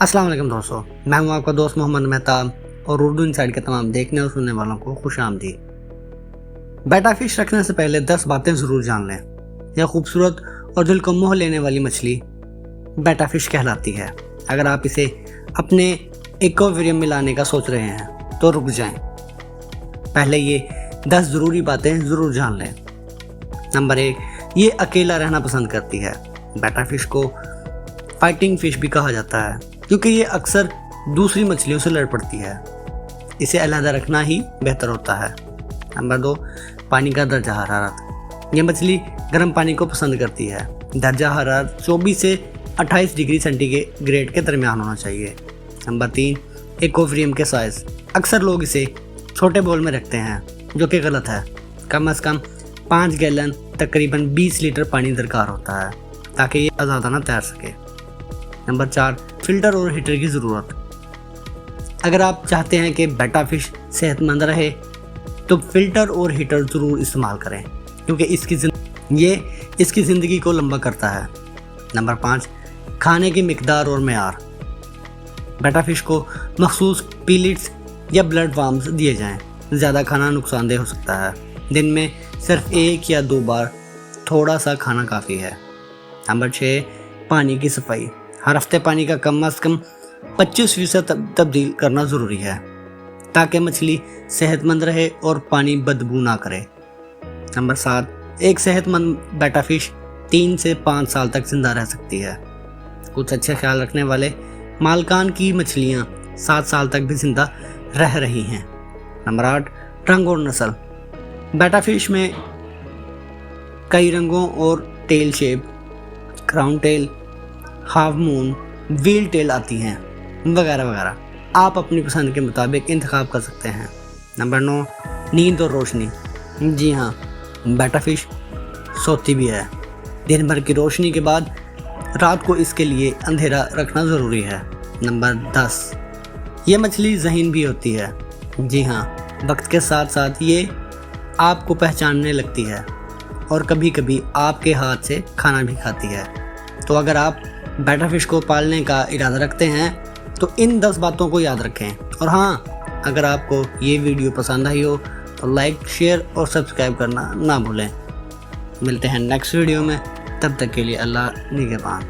अस्सलाम वालेकुम दोस्तों, मैं हूं आपका दोस्त मोहम्मद मेहताब और उर्दू इनसाइड के तमाम देखने और सुनने वालों को खुश आमदीद। बेटा फिश रखने से पहले 10 बातें ज़रूर जान लें। यह खूबसूरत और दिल को मोह लेने वाली मछली बेटा फिश कहलाती है। अगर आप इसे अपने एक्वेरियम में लाने का सोच रहे हैं तो रुक जाएं। पहले ये 10 ज़रूरी बातें ज़रूर जान लें। नंबर 1, ये अकेला रहना पसंद करती है। बेटा फिश को फाइटिंग फिश भी कहा जाता है क्योंकि ये अक्सर दूसरी मछलियों से लड़ पड़ती है। इसे अलहदा रखना ही बेहतर होता है। नंबर 2, पानी का दर्जा हरारत। ये मछली गर्म पानी को पसंद करती है। दर्जा हरारत 24 से 28 डिग्री सेंटीग्रेड के दरमियान होना चाहिए। नंबर 3, एक्वेरियम के साइज़। अक्सर लोग इसे छोटे बोल में रखते हैं जो कि गलत है। कम से कम 5 गैलन तकरीबन 20 लीटर पानी दरकार होता है ताकि ये आज़ादाना तैर सके। नंबर 4, फ़िल्टर और हीटर की ज़रूरत। अगर आप चाहते हैं कि बेटा फिश सेहतमंद रहे तो फ़िल्टर और हीटर ज़रूर इस्तेमाल करें क्योंकि इसकी ज़िंदगी को लंबा करता है। नंबर 5, खाने की मिकदार और मेयार। बेटा फिश को मखसूस पिलेट्स या ब्लड वार्म्स दिए जाएं। ज़्यादा खाना नुकसानदेह हो सकता है। दिन में सिर्फ 1 या 2 बार थोड़ा सा खाना काफ़ी है। नंबर 6, पानी की सफाई। हर हफ्ते पानी का कम से कम 25% तब्दील करना ज़रूरी है ताकि मछली सेहतमंद रहे और पानी बदबू ना करे। नंबर 7, एक सेहतमंद बेटा फिश 3 से 5 साल तक ज़िंदा रह सकती है। कुछ अच्छे ख्याल रखने वाले मालकान की मछलियाँ 7 साल तक भी ज़िंदा रह रही हैं। नंबर 8, रंग और नस्ल। बेटा फिश में कई रंगों और tail shape, crown tail, half moon, wheel tail आती हैं वगैरह वगैरह। आप अपनी पसंद के मुताबिक इंतखाब कर सकते हैं। नंबर 9, नींद और रोशनी। जी हाँ, बेटा फिश सोती भी है। दिन भर की रोशनी के बाद रात को इसके लिए अंधेरा रखना ज़रूरी है। नंबर 10, ये मछली ज़हीन भी होती है। जी हाँ, वक्त के साथ साथ ये आपको पहचानने लगती है और कभी कभी आपके हाथ से खाना भी खाती है। तो अगर आप बेटा फिश को पालने का इरादा रखते हैं तो इन 10 बातों को याद रखें। और हाँ, अगर आपको ये वीडियो पसंद आई हो तो लाइक, शेयर और सब्सक्राइब करना ना भूलें। मिलते हैं नेक्स्ट वीडियो में, तब तक के लिए अल्लाह निगहबान।